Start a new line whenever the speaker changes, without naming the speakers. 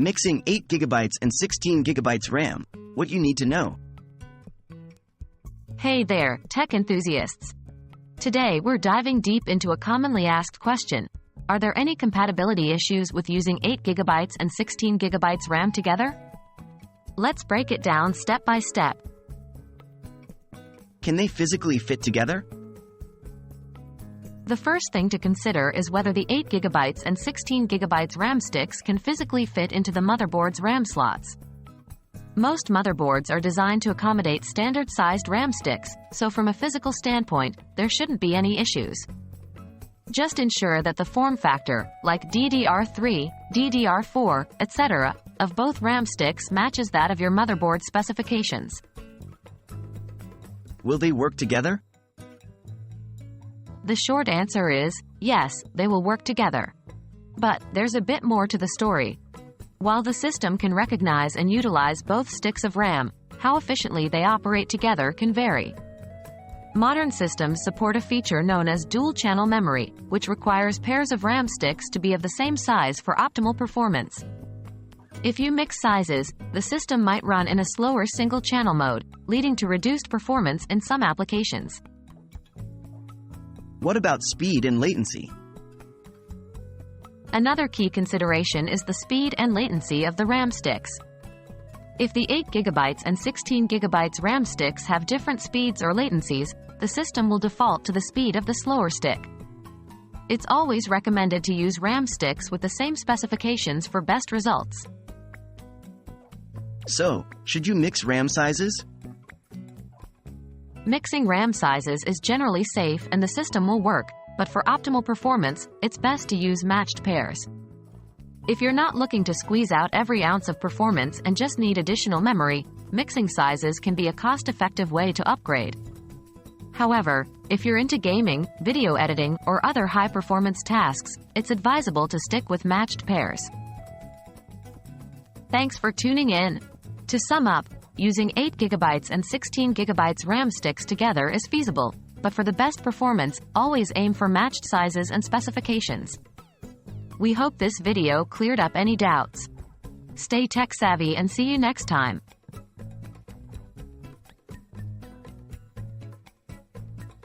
Mixing 8GB and 16GB RAM. What you need to know.
Hey there, tech enthusiasts. Today we're diving deep into a commonly asked question. Are there any compatibility issues with using 8GB and 16GB RAM together? Let's break it down step by step.
Can they physically fit together?
The first thing to consider is whether the 8GB and 16GB RAM sticks can physically fit into the motherboard's RAM slots. Most motherboards are designed to accommodate standard-sized RAM sticks, so from a physical standpoint, there shouldn't be any issues. Just ensure that the form factor, like DDR3, DDR4, etc., of both RAM sticks matches that of your motherboard specifications.
Will they work together?
The short answer is, yes, they will work together. But there's a bit more to the story. While the system can recognize and utilize both sticks of RAM, how efficiently they operate together can vary. Modern systems support a feature known as dual-channel memory, which requires pairs of RAM sticks to be of the same size for optimal performance. If you mix sizes, the system might run in a slower single-channel mode, leading to reduced performance in some applications.
What about speed and latency?
Another key consideration is the speed and latency of the RAM sticks. If the 8GB and 16GB RAM sticks have different speeds or latencies, the system will default to the speed of the slower stick. It's always recommended to use RAM sticks with the same specifications for best results.
So, should you mix RAM sizes?
Mixing RAM sizes is generally safe and the system will work, but for optimal performance, it's best to use matched pairs. If you're not looking to squeeze out every ounce of performance and just need additional memory, mixing sizes can be a cost-effective way to upgrade. However, if you're into gaming, video editing, or other high-performance tasks, it's advisable to stick with matched pairs. Thanks for tuning in. To sum up, using 8GB and 16GB RAM sticks together is feasible, but for the best performance, always aim for matched sizes and specifications. We hope this video cleared up any doubts. Stay tech-savvy and see you next time.